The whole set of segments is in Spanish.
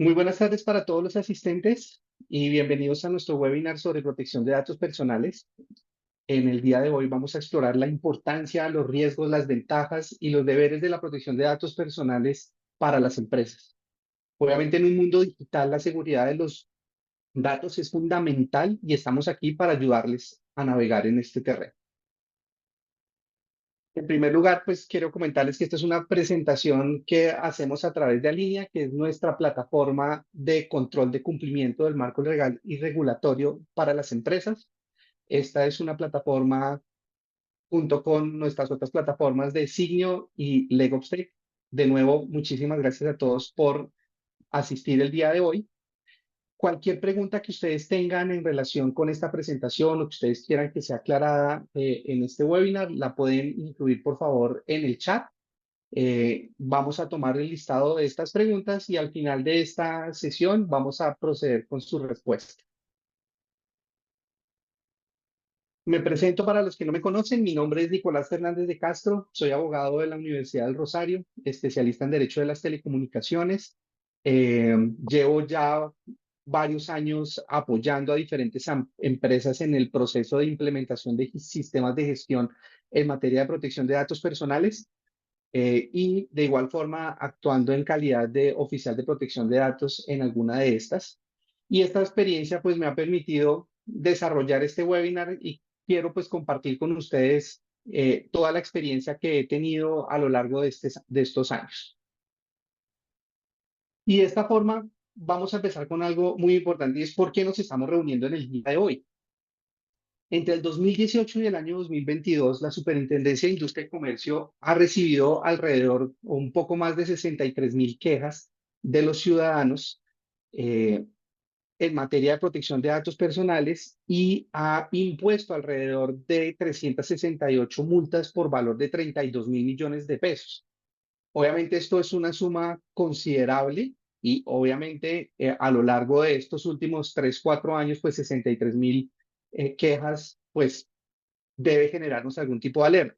Muy buenas tardes para todos los asistentes y bienvenidos a nuestro webinar sobre protección de datos personales. En el día de hoy vamos a explorar la importancia, los riesgos, las ventajas y los deberes de la protección de datos personales para las empresas. Obviamente en un mundo digital la seguridad de los datos es fundamental y estamos aquí para ayudarles a navegar en este terreno. En primer lugar, pues quiero comentarles que esta es una presentación que hacemos a través de Alinea, que es nuestra plataforma de control de cumplimiento del marco legal y regulatorio para las empresas. Esta es una plataforma junto con nuestras otras plataformas de Signio y LegOpsTech. De nuevo, muchísimas gracias a todos por asistir el día de hoy. Cualquier pregunta que ustedes tengan en relación con esta presentación o que ustedes quieran que sea aclarada en este webinar, la pueden incluir por favor en el chat. Vamos a tomar el listado de estas preguntas y al final de esta sesión vamos a proceder con su respuesta. Me presento para los que no me conocen. Mi nombre es Nicolás Fernández de Castro. Soy abogado de la Universidad del Rosario, especialista en Derecho de las Telecomunicaciones. Llevo ya varios años apoyando a diferentes empresas en el proceso de implementación de sistemas de gestión en materia de protección de datos personales. Y de igual forma actuando en calidad de oficial de protección de datos en alguna de estas. Y esta experiencia pues me ha permitido desarrollar este webinar y quiero pues compartir con ustedes toda la experiencia que he tenido a lo largo de estos años. Y de esta forma vamos a empezar con algo muy importante y es por qué nos estamos reuniendo en el día de hoy. Entre el 2018 y el año 2022, la Superintendencia de Industria y Comercio ha recibido alrededor o un poco más de 63.000 quejas de los ciudadanos eh, en materia de protección de datos personales y ha impuesto alrededor de 368 multas por valor de 32.000 millones de pesos. Obviamente esto es una suma considerable y obviamente a lo largo de estos últimos 3, 4 años, pues 63.000 quejas, pues debe generarnos algún tipo de alerta.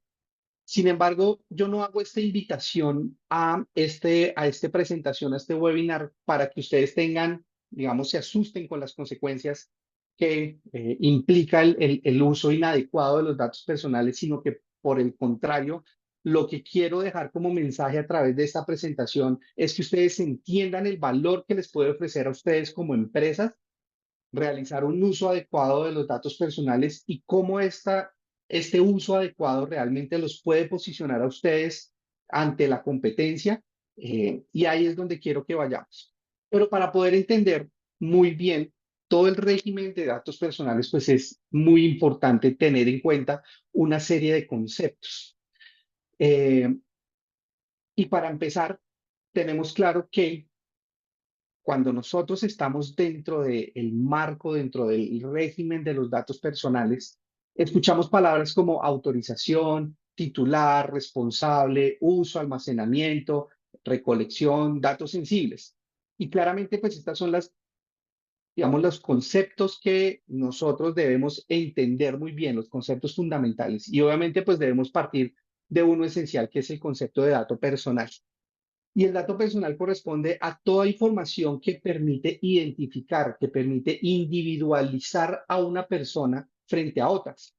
Sin embargo, yo no hago esta invitación a esta presentación, a este webinar, para que ustedes tengan, digamos, se asusten con las consecuencias que implica el uso inadecuado de los datos personales, sino que por el contrario, lo que quiero dejar como mensaje a través de esta presentación es que ustedes entiendan el valor que les puede ofrecer a ustedes como empresas realizar un uso adecuado de los datos personales y cómo este uso adecuado realmente los puede posicionar a ustedes ante la competencia. Y ahí es donde quiero que vayamos. Pero para poder entender muy bien todo el régimen de datos personales, pues es muy importante tener en cuenta una serie de conceptos. Eh, y para empezar, tenemos claro que cuando nosotros estamos dentro del marco, dentro del régimen de los datos personales, escuchamos palabras como autorización, titular, responsable, uso, almacenamiento, recolección, datos sensibles. Y claramente, pues estas son digamos, los conceptos que nosotros debemos entender muy bien, los conceptos fundamentales. Y obviamente, pues debemos partir de uno esencial, que es el concepto de dato personal. Y el dato personal corresponde a toda información que permite identificar, que permite individualizar a una persona frente a otras.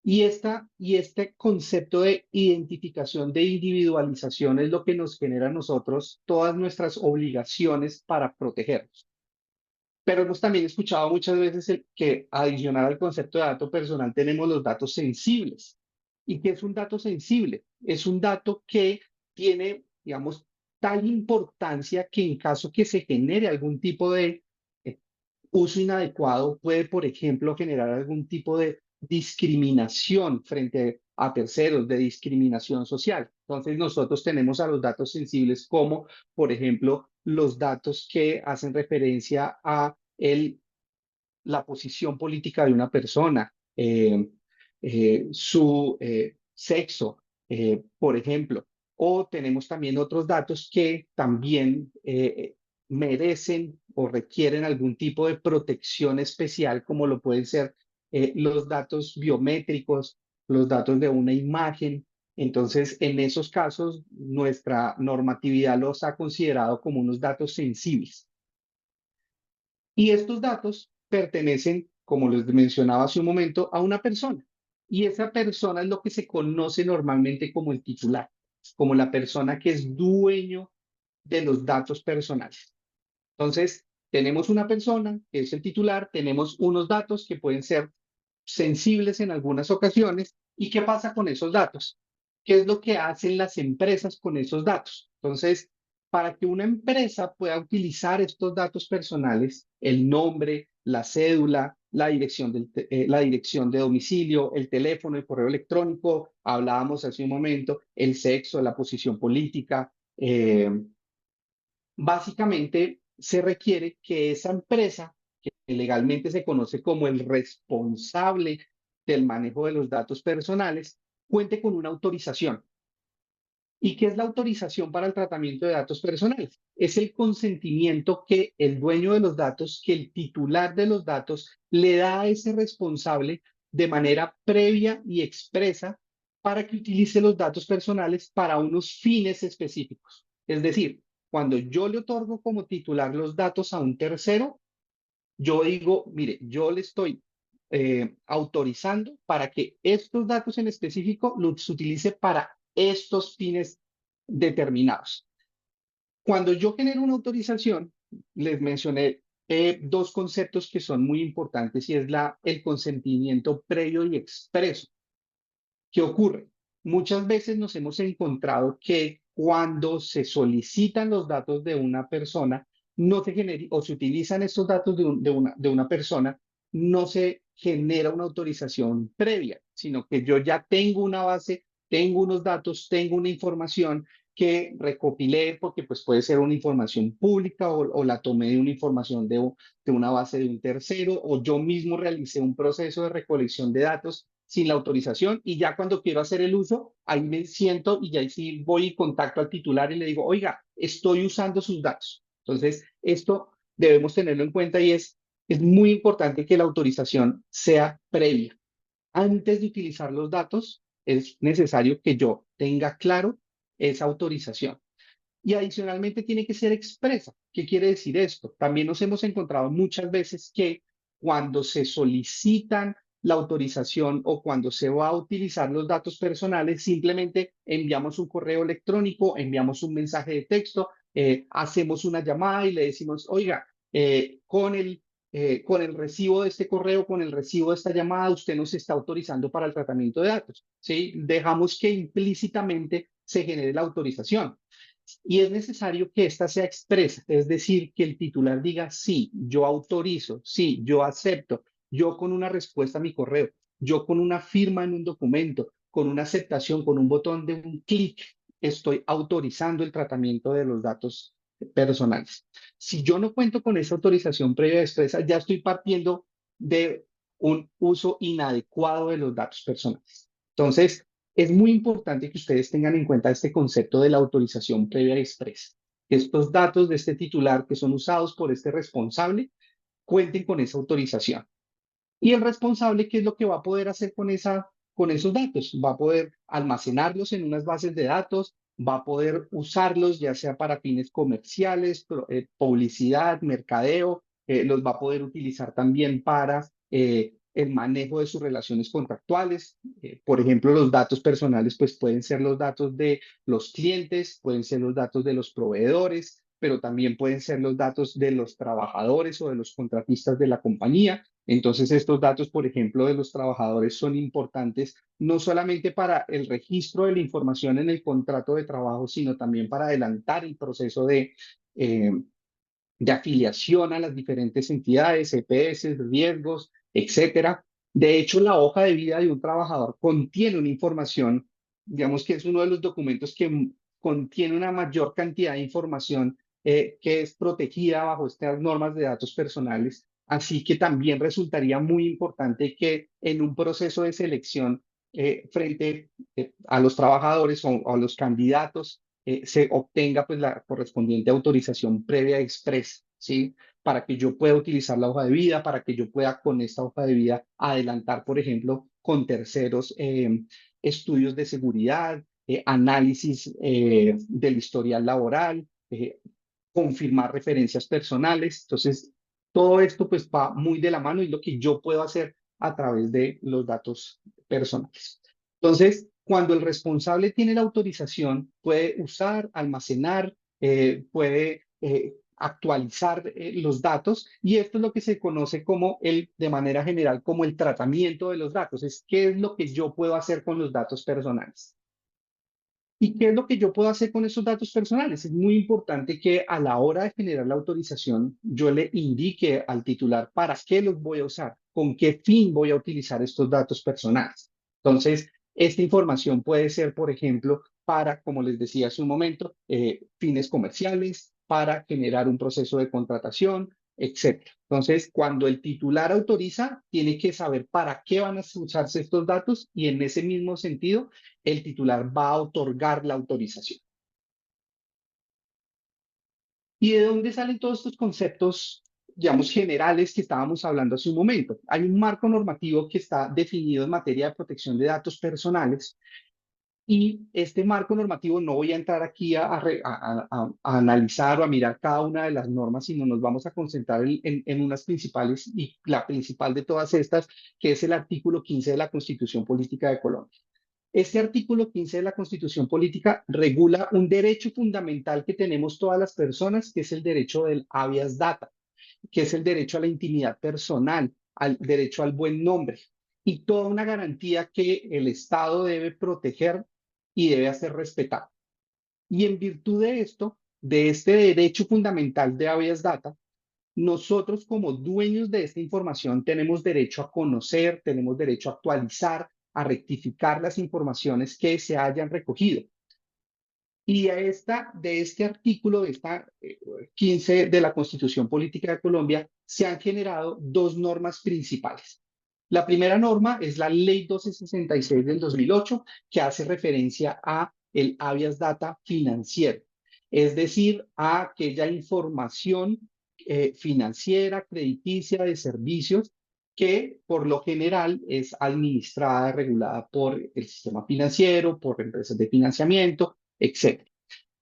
Y este concepto de identificación, de individualización, es lo que nos genera a nosotros todas nuestras obligaciones para protegernos. Pero hemos también escuchado muchas veces que adicional al concepto de dato personal tenemos los datos sensibles. ¿Y qué es un dato sensible? Es un dato que tiene, digamos, tal importancia que en caso que se genere algún tipo de eh, uso inadecuado, puede, por ejemplo, generar algún tipo de discriminación frente a terceros, de discriminación social. Entonces, nosotros tenemos a los datos sensibles como, por ejemplo, los datos que hacen referencia a la posición política de una persona, su sexo, por ejemplo. O tenemos también otros datos que también merecen o requieren algún tipo de protección especial, como lo pueden ser los datos biométricos, los datos de una imagen. Entonces, en esos casos, nuestra normatividad los ha considerado como unos datos sensibles. Y estos datos pertenecen, como les mencionaba hace un momento, a una persona. Y esa persona es lo que se conoce normalmente como el titular, como la persona que es dueño de los datos personales. Entonces, tenemos una persona que es el titular, tenemos unos datos que pueden ser sensibles en algunas ocasiones. ¿Y qué pasa con esos datos? ¿Qué es lo que hacen las empresas con esos datos? Entonces, para que una empresa pueda utilizar estos datos personales, el nombre, la cédula, la dirección de domicilio, el teléfono, el correo electrónico, hablábamos hace un momento, el sexo, la posición política, básicamente se requiere que esa empresa, que legalmente se conoce como el responsable del manejo de los datos personales, cuente con una autorización. ¿Y qué es la autorización para el tratamiento de datos personales? Es el consentimiento que el dueño de los datos, que el titular de los datos le da a ese responsable de manera previa y expresa para que utilice los datos personales para unos fines específicos. Es decir, cuando yo le otorgo como titular los datos a un tercero, yo digo, mire, yo le estoy autorizando para que estos datos en específico los utilice para estos fines determinados. Cuando yo genero una autorización, les mencioné dos conceptos que son muy importantes y es el consentimiento previo y expreso. ¿Qué ocurre? Muchas veces nos hemos encontrado que cuando se solicitan los datos de una persona, no se genera o se utilizan estos datos de una persona, no se genera una autorización previa, sino que yo ya tengo una base, tengo unos datos, tengo una información que recopilé porque pues puede ser una información pública o la tomé de una información de una base de un tercero o yo mismo realicé un proceso de recolección de datos sin la autorización y ya cuando quiero hacer el uso, ahí me siento y ya ahí sí voy y contacto al titular y le digo, oiga, estoy usando sus datos. Entonces, esto debemos tenerlo en cuenta y es muy importante que la autorización sea previa. Antes de utilizar los datos, es necesario que yo tenga claro esa autorización. Y adicionalmente tiene que ser expresa. ¿Qué quiere decir esto? También nos hemos encontrado muchas veces que cuando se solicitan la autorización o cuando se va a utilizar los datos personales, simplemente enviamos un correo electrónico, enviamos un mensaje de texto, hacemos una llamada y le decimos, oiga, con el recibo de este correo, con el recibo de esta llamada, usted nos está autorizando para el tratamiento de datos. ¿Sí? Dejamos que implícitamente se genere la autorización. Y es necesario que ésta sea expresa, es decir, que el titular diga, sí, yo autorizo, sí, yo acepto, yo con una respuesta a mi correo, yo con una firma en un documento, con una aceptación, con un botón de un clic, estoy autorizando el tratamiento de los datos personales. Si yo no cuento con esa autorización previa expresa, ya estoy partiendo de un uso inadecuado de los datos personales. Entonces, es muy importante que ustedes tengan en cuenta este concepto de la autorización previa expresa. Que estos datos de este titular que son usados por este responsable cuenten con esa autorización. Y el responsable, ¿qué es lo que va a poder hacer con esos datos? Va a poder almacenarlos en unas bases de datos, va a poder usarlos ya sea para fines comerciales, publicidad, mercadeo, los va a poder utilizar también para el manejo de sus relaciones contractuales. Por ejemplo, los datos personales, pues pueden ser los datos de los clientes, pueden ser los datos de los proveedores, pero también pueden ser los datos de los trabajadores o de los contratistas de la compañía. Entonces, estos datos, por ejemplo, de los trabajadores son importantes no solamente para el registro de la información en el contrato de trabajo, sino también para adelantar el proceso eh, de afiliación a las diferentes entidades, EPS, riesgos, etcétera. De hecho, la hoja de vida de un trabajador contiene una información, digamos que es uno de los documentos que contiene una mayor cantidad de información que es protegida bajo estas normas de datos personales. Así que también resultaría muy importante que en un proceso de selección frente a los trabajadores o a los candidatos se obtenga pues la correspondiente autorización previa expresa, ¿sí? Para que yo pueda utilizar la hoja de vida, para que yo pueda con esta hoja de vida adelantar, por ejemplo, con terceros estudios de seguridad, análisis del historial laboral, confirmar referencias personales. Entonces, todo esto pues va muy de la mano y lo que yo puedo hacer a través de los datos personales. Entonces, cuando el responsable tiene la autorización, puede usar, almacenar, puede actualizar los datos y esto es lo que se conoce como de manera general, como el tratamiento de los datos. Es qué es lo que yo puedo hacer con los datos personales. ¿Y qué es lo que yo puedo hacer con esos datos personales? Es muy importante que a la hora de generar la autorización, yo le indique al titular para qué los voy a usar, con qué fin voy a utilizar estos datos personales. Entonces, esta información puede ser, por ejemplo, para, como les decía hace un momento, fines comerciales, para generar un proceso de contratación, etcétera. Entonces, cuando el titular autoriza, tiene que saber para qué van a usarse estos datos y en ese mismo sentido el titular va a otorgar la autorización. ¿Y de dónde salen todos estos conceptos, digamos, generales que estábamos hablando hace un momento? Hay un marco normativo que está definido en materia de protección de datos personales y este marco normativo no voy a entrar aquí a analizar o a mirar cada una de las normas, sino nos vamos a concentrar en unas principales y la principal de todas estas, que es el artículo 15 de la Constitución Política de Colombia. Este artículo 15 de la Constitución Política regula un derecho fundamental que tenemos todas las personas, que es el derecho del habeas data, que es el derecho a la intimidad personal, al derecho al buen nombre y toda una garantía que el Estado debe proteger y debe hacer respetar. Y en virtud de esto, de este derecho fundamental de habeas data, nosotros como dueños de esta información tenemos derecho a conocer, tenemos derecho a actualizar, a rectificar las informaciones que se hayan recogido. Y de este artículo, de esta 15 de la Constitución Política de Colombia, se han generado dos normas principales. La primera norma es la Ley 1266 del 2008, que hace referencia a el habeas data financiero, es decir, a aquella información financiera, crediticia, de servicios, que por lo general es administrada, regulada por el sistema financiero, por empresas de financiamiento, etcétera.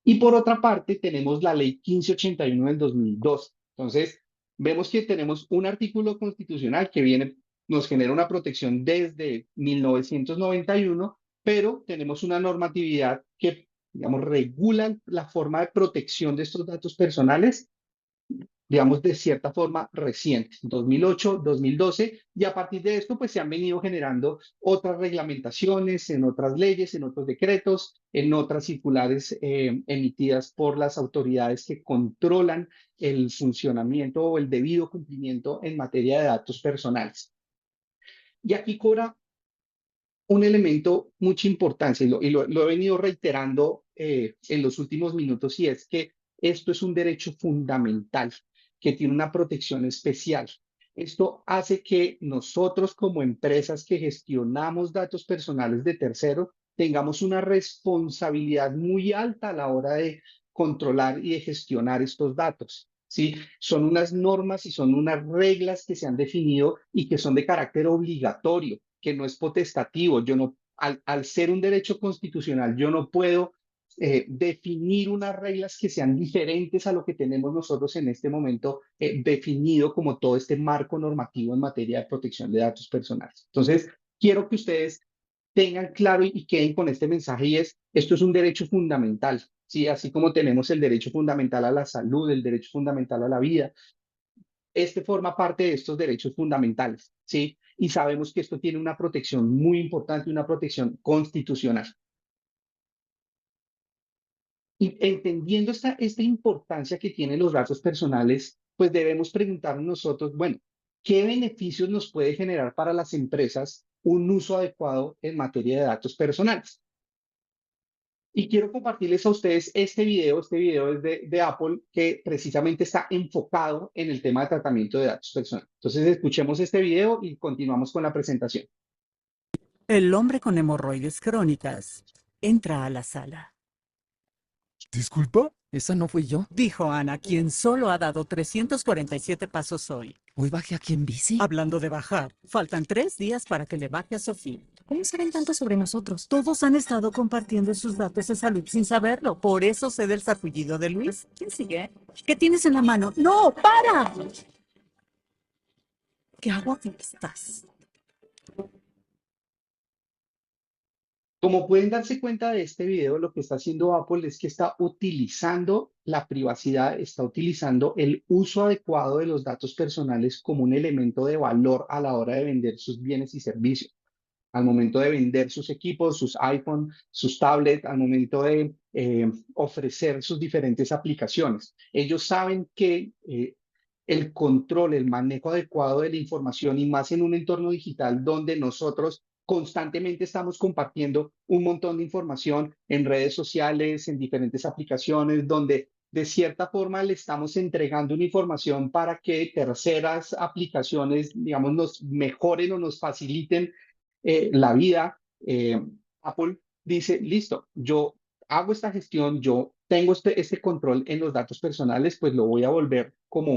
Y por otra parte, tenemos la ley 1581 del 2002. Entonces, vemos que tenemos un artículo constitucional que nos genera una protección desde 1991, pero tenemos una normatividad que, digamos, regula la forma de protección de estos datos personales, digamos, de cierta forma reciente, 2008, 2012, y a partir de esto, pues se han venido generando otras reglamentaciones en otras leyes, en otros decretos, en otras circulares emitidas por las autoridades que controlan el funcionamiento o el debido cumplimiento en materia de datos personales. Y aquí cobra un elemento mucha importancia, y lo he venido reiterando en los últimos minutos, y es que esto es un derecho fundamental que tiene una protección especial. Esto hace que nosotros como empresas que gestionamos datos personales de terceros tengamos una responsabilidad muy alta a la hora de controlar y de gestionar estos datos. ¿Sí? Son unas normas y son unas reglas que se han definido y que son de carácter obligatorio, que no es potestativo. Yo no, al ser un derecho constitucional, yo no puedo definir unas reglas que sean diferentes a lo que tenemos nosotros en este momento definido como todo este marco normativo en materia de protección de datos personales. Entonces, quiero que ustedes tengan claro y queden con este mensaje y es, esto es un derecho fundamental, ¿sí? Así como tenemos el derecho fundamental a la salud, el derecho fundamental a la vida, este forma parte de estos derechos fundamentales, ¿sí? Y sabemos que esto tiene una protección muy importante, una protección constitucional. Y entendiendo esta importancia que tienen los datos personales, pues debemos preguntarnos nosotros, bueno, ¿qué beneficios nos puede generar para las empresas un uso adecuado en materia de datos personales? Y quiero compartirles a ustedes este video es de Apple, que precisamente está enfocado en el tema de tratamiento de datos personales. Entonces, escuchemos este video y continuamos con la presentación. El hombre con hemorroides crónicas entra a la sala. Disculpa, esa no fui yo. Dijo Ana, quien solo ha dado 347 pasos hoy. Hoy bajé aquí en bici. Hablando de bajar, faltan 3 días para que le baje a Sofía. ¿Cómo saben tanto sobre nosotros? Todos han estado compartiendo sus datos de salud sin saberlo. Por eso sé del sarpullido de Luis. ¿Quién sigue? ¿Qué tienes en la mano? ¡No! ¡Para! ¿Qué hago aquí estás? Como pueden darse cuenta de este video, lo que está haciendo Apple es que está utilizando la privacidad, está utilizando el uso adecuado de los datos personales como un elemento de valor a la hora de vender sus bienes y servicios. Al momento de vender sus equipos, sus iPhone, sus tablets, al momento de ofrecer sus diferentes aplicaciones. Ellos saben que el control, el manejo adecuado de la información y más en un entorno digital donde nosotros constantemente estamos compartiendo un montón de información en redes sociales, en diferentes aplicaciones, donde de cierta forma le estamos entregando una información para que terceras aplicaciones, digamos, nos mejoren o nos faciliten la vida. Apple dice, listo, yo hago esta gestión, yo tengo este control en los datos personales, pues lo voy a volver como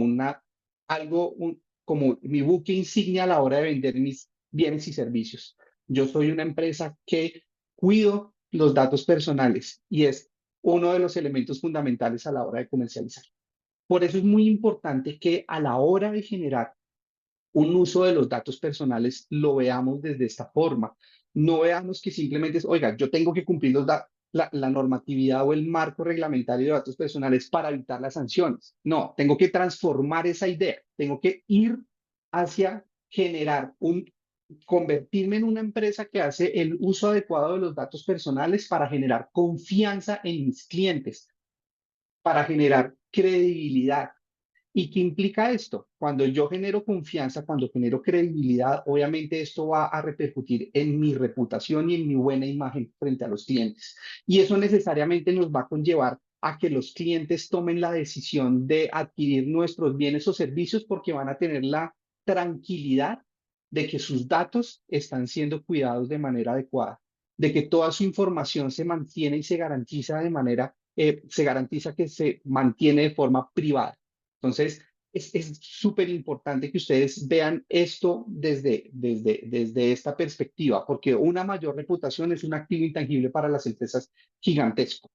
como mi buque insignia a la hora de vender mis bienes y servicios. Yo soy una empresa que cuido los datos personales y es uno de los elementos fundamentales a la hora de comercializar. Por eso es muy importante que a la hora de generar un uso de los datos personales lo veamos desde esta forma. No veamos que simplemente es, oiga, yo tengo que cumplir la normatividad o el marco reglamentario de datos personales para evitar las sanciones. No, tengo que transformar esa idea. Tengo que ir hacia generar convertirme en una empresa que hace el uso adecuado de los datos personales para generar confianza en mis clientes, para generar credibilidad. ¿Y qué implica esto? Cuando yo genero confianza, cuando genero credibilidad, obviamente esto va a repercutir en mi reputación y en mi buena imagen frente a los clientes. Y eso necesariamente nos va a conllevar a que los clientes tomen la decisión de adquirir nuestros bienes o servicios porque van a tener la tranquilidad de que sus datos están siendo cuidados de manera adecuada, de que toda su información se mantiene y se garantiza se garantiza que se mantiene de forma privada. Entonces, es súper importante que ustedes vean esto desde esta perspectiva, porque una mayor reputación es un activo intangible para las empresas gigantescas.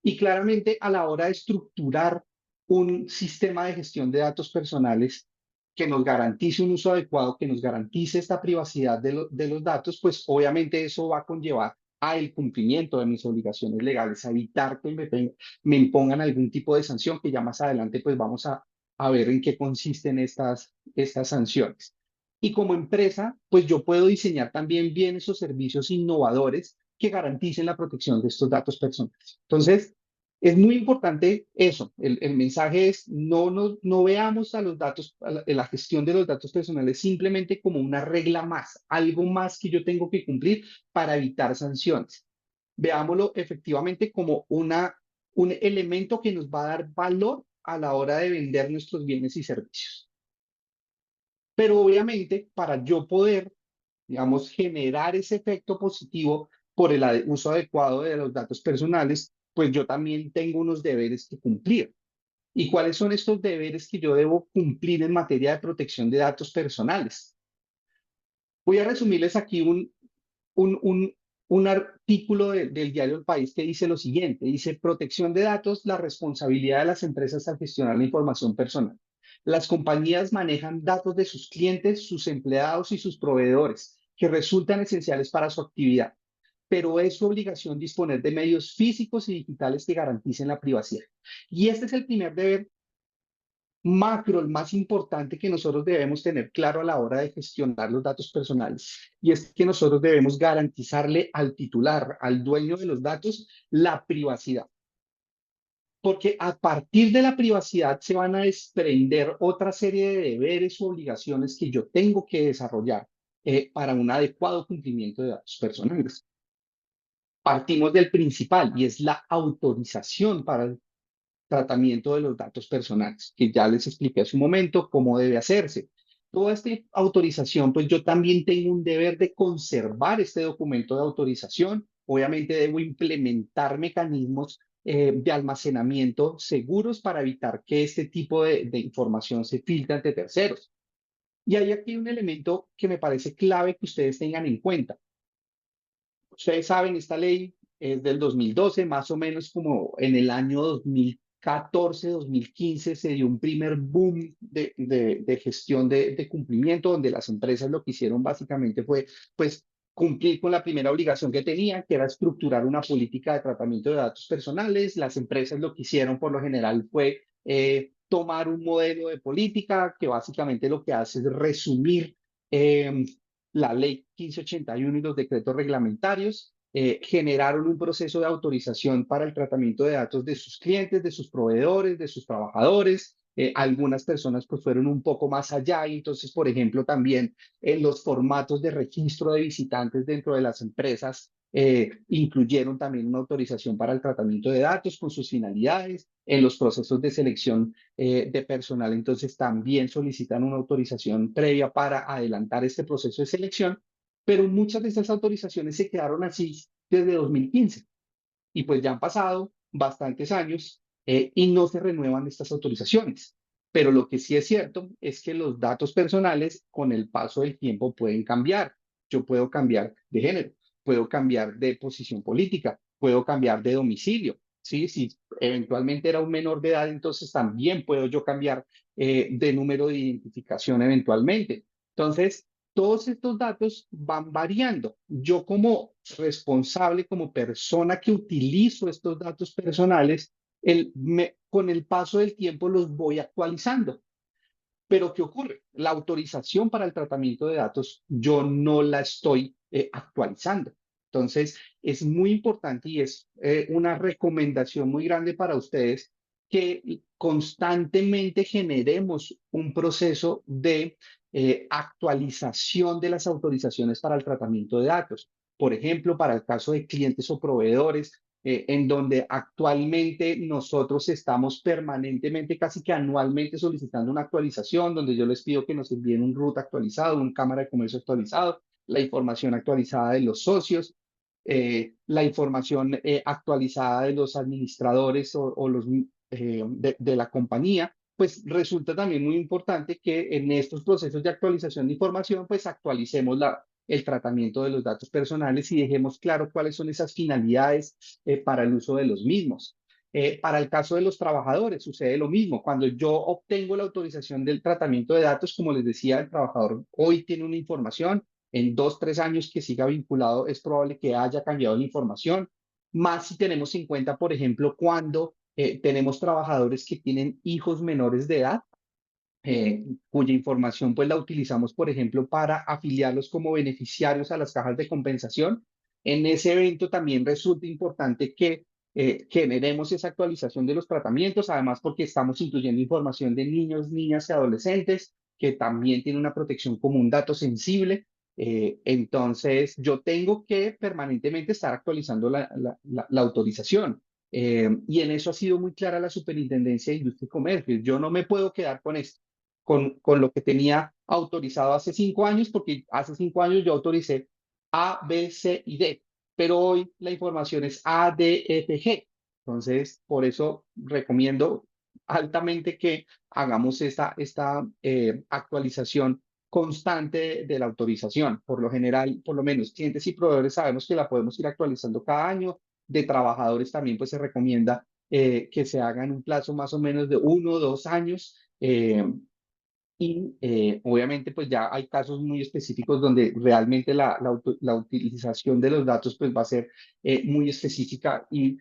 Y claramente a la hora de estructurar un sistema de gestión de datos personales que nos garantice un uso adecuado, que nos garantice esta privacidad de los datos, pues obviamente eso va a conllevar a el cumplimiento de mis obligaciones legales, a evitar que me impongan algún tipo de sanción, que ya más adelante pues vamos a ver en qué consisten estas sanciones. Y como empresa, pues yo puedo diseñar también bienes o servicios innovadores que garanticen la protección de estos datos personales. Entonces, es muy importante eso. El mensaje es no veamos a los datos, la gestión de los datos personales simplemente como una regla más, algo más que yo tengo que cumplir para evitar sanciones. Veámoslo efectivamente como un elemento que nos va a dar valor a la hora de vender nuestros bienes y servicios. Pero obviamente, para yo poder, digamos, generar ese efecto positivo por el uso adecuado de los datos personales, pues yo también tengo unos deberes que cumplir. ¿Y cuáles son estos deberes que yo debo cumplir en materia de protección de datos personales? Voy a resumirles aquí un, un, un artículo del diario El País que dice lo siguiente, dice protección de datos, la responsabilidad de las empresas al gestionar la información personal. Las compañías manejan datos de sus clientes, sus empleados y sus proveedores, que resultan esenciales para su actividad, pero es su obligación disponer de medios físicos y digitales que garanticen la privacidad. Y este es el primer deber macro, el más importante que nosotros debemos tener claro a la hora de gestionar los datos personales. Y es que nosotros debemos garantizarle al titular, al dueño de los datos, la privacidad. Porque a partir de la privacidad se van a desprender otra serie de deberes o obligaciones que yo tengo que desarrollar para un adecuado cumplimiento de datos personales. Partimos del principal y es la autorización para el tratamiento de los datos personales, que ya les expliqué hace un momento cómo debe hacerse. Toda esta autorización, pues yo también tengo un deber de conservar este documento de autorización. Obviamente debo implementar mecanismos de almacenamiento seguros para evitar que este tipo de información se filtre ante terceros. Y hay aquí un elemento que me parece clave que ustedes tengan en cuenta. Ustedes saben, esta ley es del 2012, más o menos como en el año 2014, 2015 se dio un primer boom de gestión de cumplimiento, donde las empresas lo que hicieron básicamente fue, pues, cumplir con la primera obligación que tenían, que era estructurar una política de tratamiento de datos personales. Las empresas lo que hicieron por lo general fue tomar un modelo de política que básicamente lo que hace es resumir eh, la ley 1581 y los decretos reglamentarios, generaron un proceso de autorización para el tratamiento de datos de sus clientes, de sus proveedores, de sus trabajadores. Algunas personas pues fueron un poco más allá y entonces, por ejemplo, también en los formatos de registro de visitantes dentro de las empresas incluyeron también una autorización para el tratamiento de datos con sus finalidades. En los procesos de selección de personal, entonces también solicitan una autorización previa para adelantar este proceso de selección, pero muchas de estas autorizaciones se quedaron así desde 2015 y pues ya han pasado bastantes años y no se renuevan estas autorizaciones. Pero lo que sí es cierto es que los datos personales con el paso del tiempo pueden cambiar. Yo puedo cambiar de género, puedo cambiar de posición política, puedo cambiar de domicilio. ¿Sí? Si eventualmente era un menor de edad, entonces también puedo yo cambiar de número de identificación eventualmente. Entonces, todos estos datos van variando. Yo como responsable, como persona que utilizo estos datos personales, con el paso del tiempo los voy actualizando. Pero ¿qué ocurre? La autorización para el tratamiento de datos yo no la estoy actualizando. Entonces, es muy importante y es una recomendación muy grande para ustedes que constantemente generemos un proceso de actualización de las autorizaciones para el tratamiento de datos. Por ejemplo, para el caso de clientes o proveedores, en donde actualmente nosotros estamos permanentemente, casi que anualmente solicitando una actualización, donde yo les pido que nos envíen un RUT actualizado, un cámara de comercio actualizado, la información actualizada de los socios, la información actualizada de los administradores o los de la compañía, pues resulta también muy importante que en estos procesos de actualización de información, pues actualicemos el tratamiento de los datos personales y dejemos claro cuáles son esas finalidades para el uso de los mismos. Para el caso de los trabajadores sucede lo mismo. Cuando yo obtengo la autorización del tratamiento de datos, como les decía, el trabajador hoy tiene una información, en 2, 3 años que siga vinculado es probable que haya cambiado la información, más si tenemos en cuenta, por ejemplo, cuando tenemos trabajadores que tienen hijos menores de edad, cuya información pues la utilizamos, por ejemplo, para afiliarlos como beneficiarios a las cajas de compensación. En ese evento también resulta importante que generemos esa actualización de los tratamientos, además porque estamos incluyendo información de niños, niñas y adolescentes, que también tienen una protección como un dato sensible. Entonces, yo tengo que permanentemente estar actualizando la autorización. Y en eso ha sido muy clara la Superintendencia de Industria y Comercio. Yo no me puedo quedar con esto con lo que tenía autorizado hace 5 años, porque hace 5 años yo autoricé A, B, C y D, pero hoy la información es A, D, F, G. Entonces, por eso recomiendo altamente que hagamos esta actualización constante de la autorización. Por lo general, por lo menos clientes y proveedores sabemos que la podemos ir actualizando cada año. De trabajadores también pues se recomienda que se haga en un plazo más o menos de 1 o 2 años. Y obviamente pues ya hay casos muy específicos donde realmente la utilización de los datos pues va a ser muy específica y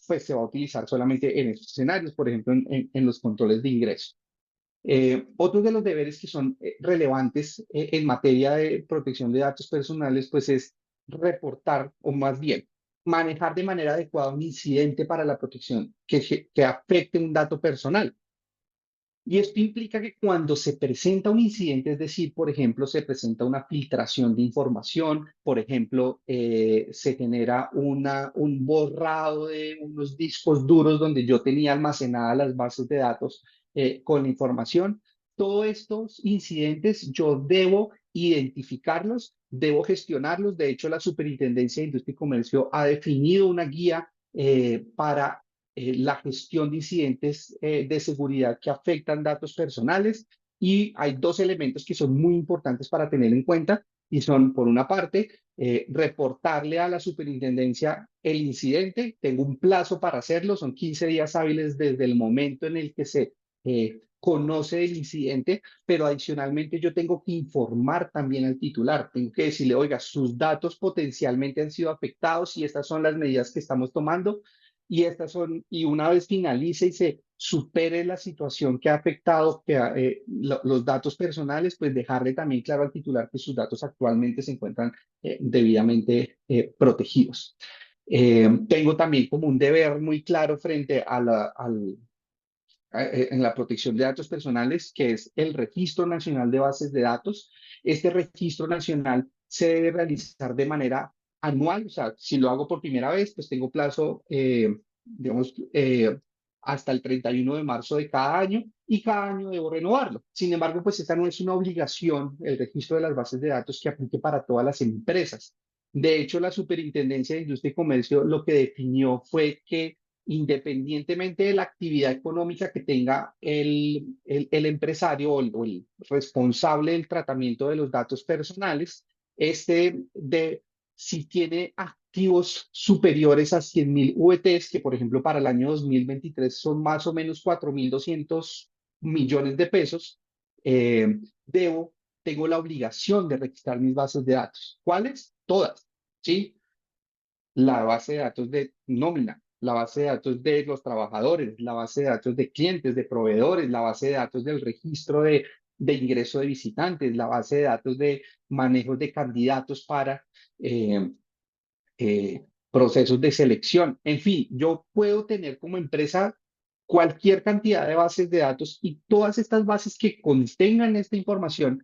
pues se va a utilizar solamente en estos escenarios, por ejemplo en los controles de ingreso. Otros de los deberes que son relevantes en materia de protección de datos personales pues es reportar o más bien manejar de manera adecuada un incidente para la protección que afecte un dato personal. Y esto implica que cuando se presenta un incidente, es decir, por ejemplo, se presenta una filtración de información, por ejemplo, se genera un borrado de unos discos duros donde yo tenía almacenadas las bases de datos con la información, todos estos incidentes yo debo identificarlos, debo gestionarlos. De hecho, la Superintendencia de Industria y Comercio ha definido una guía para la gestión de incidentes de seguridad que afectan datos personales y hay dos elementos que son muy importantes para tener en cuenta y son, por una parte, reportarle a la superintendencia el incidente. Tengo un plazo para hacerlo, son 15 días hábiles desde el momento en el que se conoce el incidente, pero adicionalmente yo tengo que informar también al titular, tengo que decirle, oiga, sus datos potencialmente han sido afectados y estas son las medidas que estamos tomando y estas son, y una vez finalice y se supere la situación que ha afectado los datos personales, pues dejarle también claro al titular que sus datos actualmente se encuentran debidamente protegidos. Tengo también como un deber muy claro frente a en la protección de datos personales, que es el Registro Nacional de Bases de Datos. Este registro nacional se debe realizar de manera anual, o sea, si lo hago por primera vez, pues tengo plazo, digamos, hasta el 31 de marzo de cada año y cada año debo renovarlo. Sin embargo, pues esta no es una obligación, el registro de las bases de datos que aplique para todas las empresas. De hecho, la Superintendencia de Industria y Comercio lo que definió fue que independientemente de la actividad económica que tenga el empresario o el responsable del tratamiento de los datos personales, si tiene activos superiores a 100.000 VTs, que por ejemplo para el año 2023 son más o menos 4.200 millones de pesos, eh, tengo la obligación de registrar mis bases de datos. ¿Cuáles? Todas, ¿sí? La base de datos de nómina, la base de datos de los trabajadores, la base de datos de clientes, de proveedores, la base de datos del registro de ingreso de visitantes, la base de datos de manejo de candidatos para eh, procesos de selección. En fin, yo puedo tener como empresa cualquier cantidad de bases de datos y todas estas bases que contengan esta información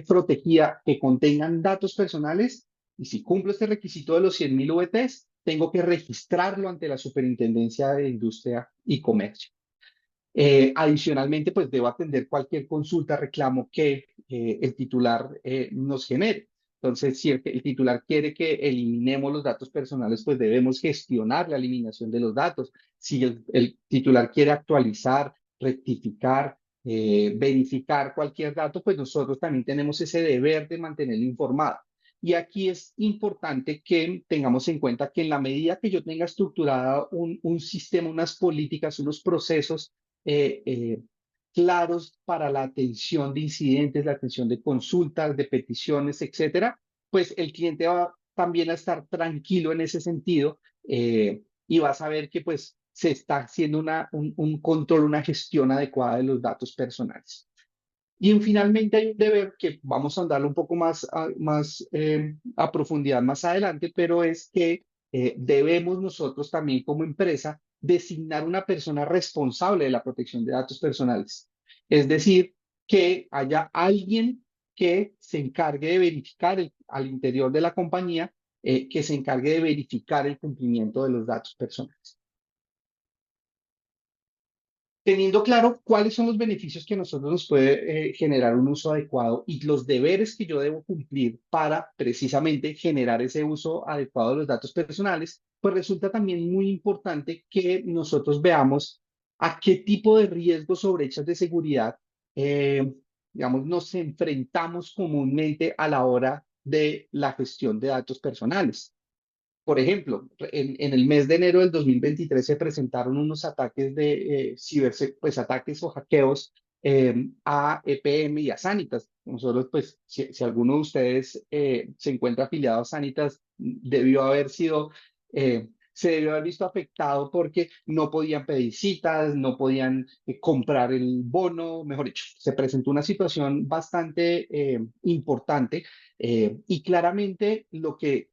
protegida, que contengan datos personales, y si cumplo este requisito de los 100.000 VTs, tengo que registrarlo ante la Superintendencia de Industria y Comercio. Adicionalmente, pues debo atender cualquier consulta, reclamo que el titular nos genere. Entonces, si el titular quiere que eliminemos los datos personales, pues debemos gestionar la eliminación de los datos. Si el titular quiere actualizar, rectificar, verificar cualquier dato, pues nosotros también tenemos ese deber de mantenerlo informado. Y aquí es importante que tengamos en cuenta que en la medida que yo tenga estructurada un sistema, unas políticas, unos procesos eh, eh, claros para la atención de incidentes, la atención de consultas, de peticiones, etcétera, pues el cliente va también a estar tranquilo en ese sentido y va a saber que pues se está haciendo un control, una gestión adecuada de los datos personales. Y finalmente hay un deber que vamos a andarlo un poco a profundidad más adelante, pero es que debemos nosotros también como empresa designar una persona responsable de la protección de datos personales. Es decir, que haya alguien que se encargue de verificar al interior de la compañía, que se encargue de verificar el cumplimiento de los datos personales. Teniendo claro cuáles son los beneficios que a nosotros nos puede generar un uso adecuado y los deberes que yo debo cumplir para precisamente generar ese uso adecuado de los datos personales, pues resulta también muy importante que nosotros veamos a qué tipo de riesgos o brechas de seguridad, digamos, nos enfrentamos comúnmente a la hora de la gestión de datos personales. Por ejemplo, en el mes de enero del 2023 se presentaron unos ataques de pues ataques o hackeos a EPM y a Sanitas. Nosotros, pues, si alguno de ustedes se encuentra afiliado a Sanitas, se debió haber visto afectado porque no podían pedir citas, no podían comprar el bono, mejor dicho, se presentó una situación bastante importante y claramente lo que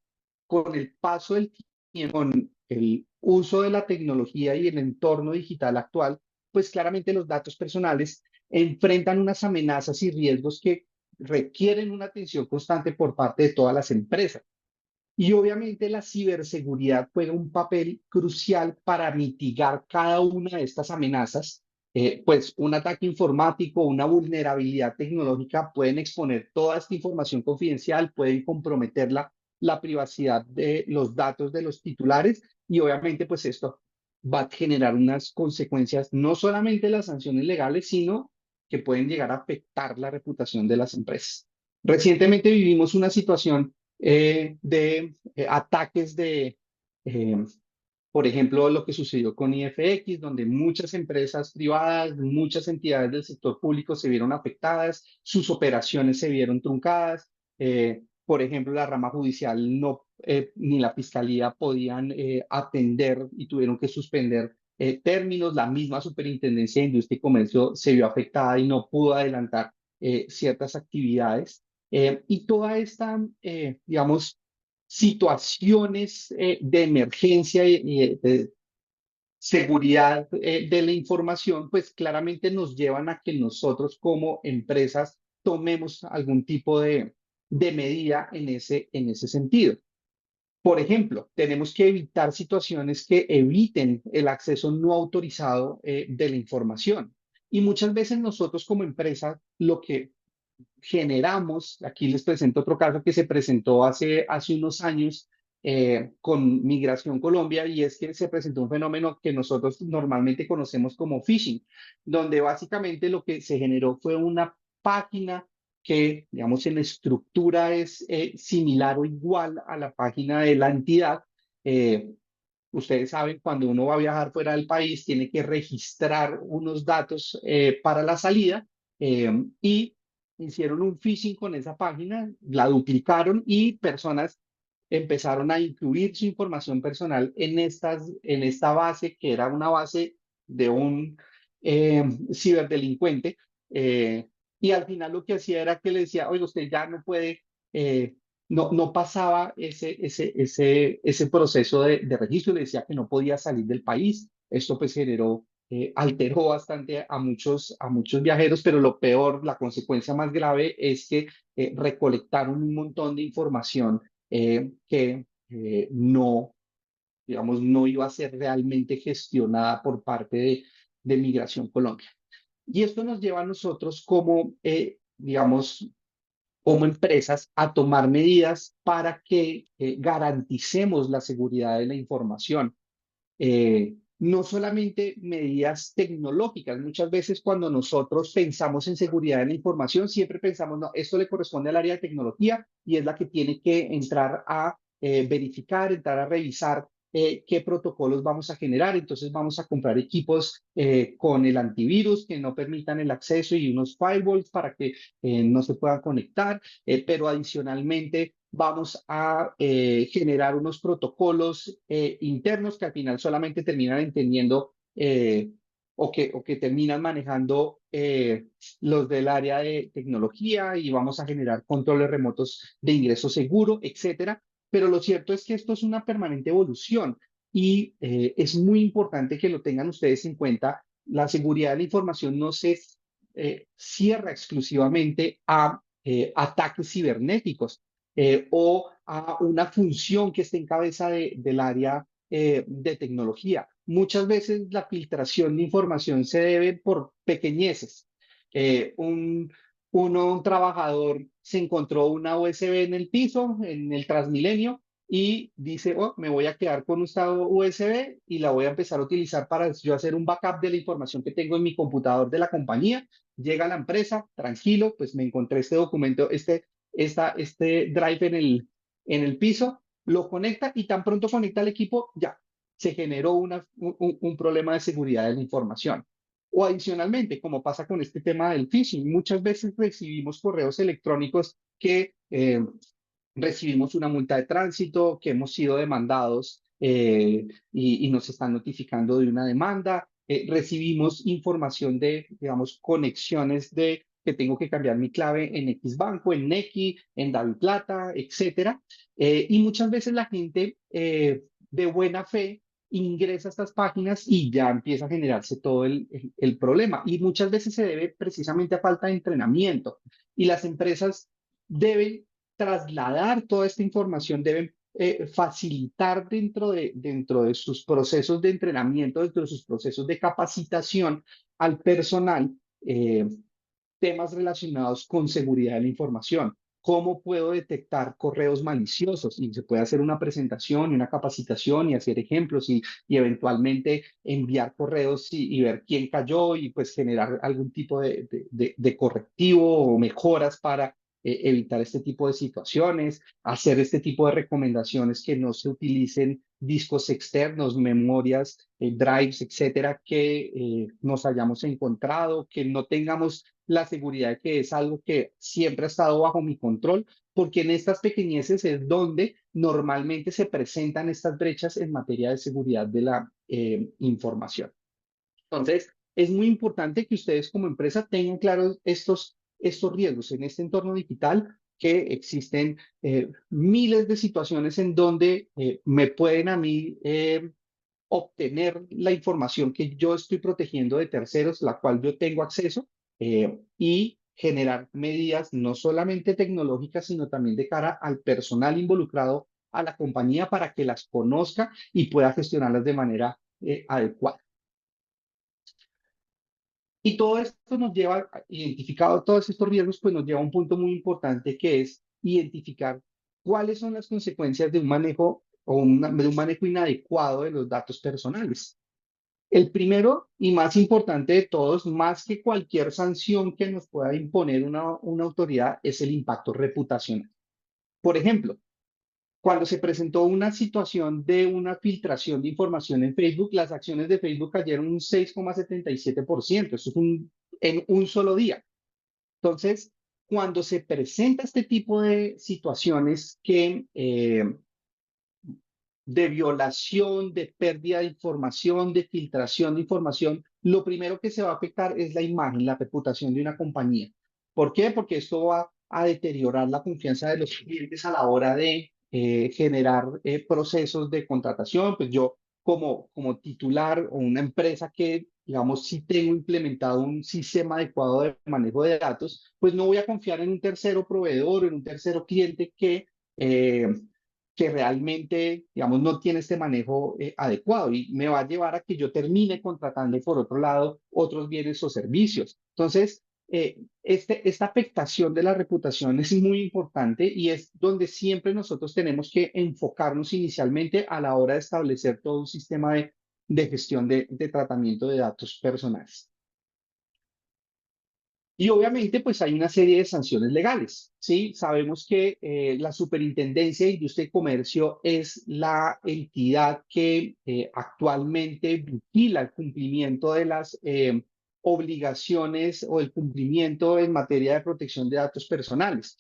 con el paso del tiempo, con el uso de la tecnología y el entorno digital actual, pues claramente los datos personales enfrentan unas amenazas y riesgos que requieren una atención constante por parte de todas las empresas. Y obviamente la ciberseguridad juega un papel crucial para mitigar cada una de estas amenazas. Pues un ataque informático, una vulnerabilidad tecnológica pueden exponer toda esta información confidencial, pueden comprometer la privacidad de los datos de los titulares y obviamente pues esto va a generar unas consecuencias, no solamente las sanciones legales, sino que pueden llegar a afectar la reputación de las empresas. Recientemente vivimos una situación ataques eh, por ejemplo, lo que sucedió con IFX, donde muchas empresas privadas, muchas entidades del sector público se vieron afectadas, sus operaciones se vieron truncadas. Por ejemplo, la rama judicial no, ni la fiscalía podían atender y tuvieron que suspender términos. La misma Superintendencia de Industria y Comercio se vio afectada y no pudo adelantar ciertas actividades. Y toda esta, digamos, situaciones de emergencia y de seguridad de la información, pues claramente nos llevan a que nosotros como empresas tomemos algún tipo de medida en ese sentido. Por ejemplo, tenemos que evitar situaciones que eviten el acceso no autorizado de la información. Y muchas veces nosotros como empresa lo que generamos, aquí les presento otro caso que se presentó hace unos años con Migración Colombia, y es que se presentó un fenómeno que nosotros normalmente conocemos como phishing, donde básicamente lo que se generó fue una página que, digamos, en estructura es similar o igual a la página de la entidad. Eh, Ustedes saben, cuando uno va a viajar fuera del país, tiene que registrar unos datos para la salida, y hicieron un phishing con esa página, la duplicaron y personas empezaron a incluir su información personal en esta base, que era una base de un ciberdelincuente. Y al final lo que hacía era que le decía, oye, usted ya no puede, no pasaba ese proceso de registro, le decía que no podía salir del país. Esto pues generó, alteró bastante a muchos viajeros, pero lo peor, la consecuencia más grave es que recolectaron un montón de información que no, digamos, no iba a ser realmente gestionada por parte de Migración Colombia. Y esto nos lleva a nosotros como, digamos, como empresas a tomar medidas para que garanticemos la seguridad de la información. No solamente medidas tecnológicas, muchas veces cuando nosotros pensamos en seguridad de la información, siempre pensamos, no, esto le corresponde al área de tecnología y es la que tiene que entrar a verificar, entrar a revisar qué protocolos vamos a generar. Entonces vamos a comprar equipos con el antivirus que no permitan el acceso y unos firewalls para que no se puedan conectar, pero adicionalmente vamos a generar unos protocolos internos que al final solamente terminan entendiendo o que terminan manejando los del área de tecnología, y vamos a generar controles remotos de ingreso seguro, etcétera. Pero lo cierto es que esto es una permanente evolución y es muy importante que lo tengan ustedes en cuenta. La seguridad de la información no se cierra exclusivamente a ataques cibernéticos o a una función que esté en cabeza del área de tecnología. Muchas veces la filtración de información se debe por pequeñeces. Un trabajador se encontró una USB en el piso, en el Transmilenio, y dice, oh, me voy a quedar con esta USB y la voy a empezar a utilizar para yo hacer un backup de la información que tengo en mi computador de la compañía. Llega a la empresa, tranquilo, pues me encontré este documento, este drive en el piso, lo conecta y tan pronto conecta al equipo, ya, se generó un problema de seguridad de la información. O adicionalmente, como pasa con este tema del phishing, muchas veces recibimos correos electrónicos que recibimos una multa de tránsito, que hemos sido demandados y nos están notificando de una demanda. Recibimos información de, digamos, conexiones de que tengo que cambiar mi clave en X banco, en Nequi, en DaviPlata, etcétera. Y muchas veces la gente de buena fe ingresa a estas páginas y ya empieza a generarse todo el problema. Y muchas veces se debe precisamente a falta de entrenamiento. Y las empresas deben trasladar toda esta información, deben facilitar dentro de sus procesos de entrenamiento, dentro de sus procesos de capacitación al personal, eh, temas relacionados con seguridad de la información. ¿Cómo puedo detectar correos maliciosos? Y se puede hacer una presentación y una capacitación y hacer ejemplos y eventualmente enviar correos y ver quién cayó y pues generar algún tipo de correctivo o mejoras para evitar este tipo de situaciones, hacer este tipo de recomendaciones que no se utilicen discos externos, memorias, drives, etcétera, que nos hayamos encontrado, que no tengamos la seguridad de que es algo que siempre ha estado bajo mi control, porque en estas pequeñeces es donde normalmente se presentan estas brechas en materia de seguridad de la información. Entonces, es muy importante que ustedes como empresa tengan claros estos riesgos en este entorno digital, que existen miles de situaciones en donde me pueden a mí obtener la información que yo estoy protegiendo de terceros, la cual yo tengo acceso, y generar medidas no solamente tecnológicas, sino también de cara al personal involucrado a la compañía para que las conozca y pueda gestionarlas de manera adecuada. Y todo esto nos lleva, identificado todos estos riesgos, pues nos lleva a un punto muy importante que es identificar cuáles son las consecuencias de un manejo de un manejo inadecuado de los datos personales. El primero y más importante de todos, más que cualquier sanción que nos pueda imponer una autoridad, es el impacto reputacional. Por ejemplo, cuando se presentó una situación de una filtración de información en Facebook, las acciones de Facebook cayeron un 6,77%. Eso es en un solo día. Entonces, cuando se presenta este tipo de situaciones de violación, de pérdida de información, de filtración de información, lo primero que se va a afectar es la imagen, la reputación de una compañía. ¿Por qué? Porque esto va a deteriorar la confianza de los clientes a la hora de generar procesos de contratación. Pues yo como titular o una empresa que, digamos, sí tengo implementado un sistema adecuado de manejo de datos, pues no voy a confiar en un tercero proveedor o en un tercero cliente eh, que realmente, digamos, no tiene este manejo adecuado y me va a llevar a que yo termine contratando por otro lado otros bienes o servicios. Entonces, esta afectación de la reputación es muy importante y es donde siempre nosotros tenemos que enfocarnos inicialmente a la hora de establecer todo un sistema de gestión de tratamiento de datos personales. Y obviamente, pues hay una serie de sanciones legales, ¿sí? Sabemos que la Superintendencia de Industria y Comercio es la entidad que actualmente vigila el cumplimiento de las obligaciones o el cumplimiento en materia de protección de datos personales.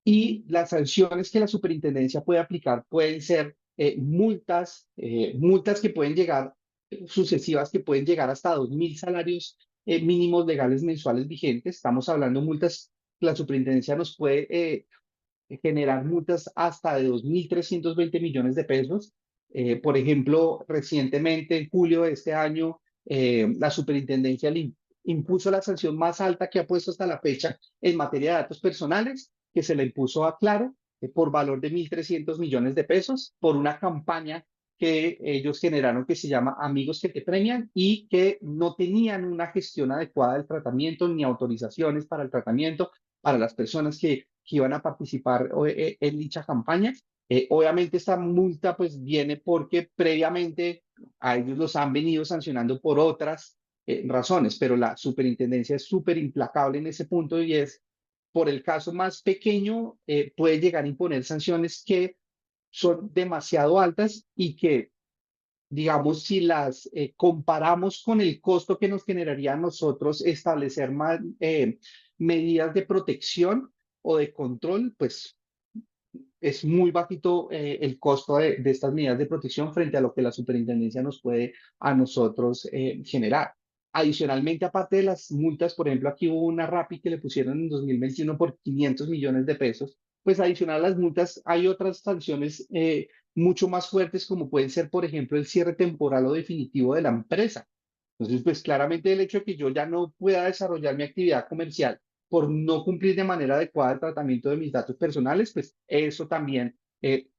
Y las sanciones que la Superintendencia puede aplicar pueden ser multas que pueden llegar, sucesivas, que pueden llegar hasta 2.000 salarios mínimos legales mensuales vigentes. Estamos hablando de multas, la superintendencia nos puede generar multas hasta de 2.320 millones de pesos. Por ejemplo, recientemente, en julio de este año, la superintendencia le impuso la sanción más alta que ha puesto hasta la fecha en materia de datos personales, que se le impuso a Claro por valor de 1.300 millones de pesos por una campaña que ellos generaron que se llama Amigos que te premian y que no tenían una gestión adecuada del tratamiento ni autorizaciones para el tratamiento para las personas que iban a participar en dicha campaña. Obviamente esta multa pues viene porque previamente a ellos los han venido sancionando por otras razones, pero la superintendencia es súper implacable en ese punto y es por el caso más pequeño puede llegar a imponer sanciones que son demasiado altas y que, digamos, si las comparamos con el costo que nos generaría a nosotros establecer más medidas de protección o de control, pues es muy bajito el costo de estas medidas de protección frente a lo que la superintendencia nos puede a nosotros generar. Adicionalmente, aparte de las multas, por ejemplo, aquí hubo una Rappi que le pusieron en 2021 por 500 millones de pesos, pues adicional a las multas hay otras sanciones mucho más fuertes como pueden ser, por ejemplo, el cierre temporal o definitivo de la empresa. Entonces, pues claramente el hecho de que yo ya no pueda desarrollar mi actividad comercial por no cumplir de manera adecuada el tratamiento de mis datos personales, pues eso también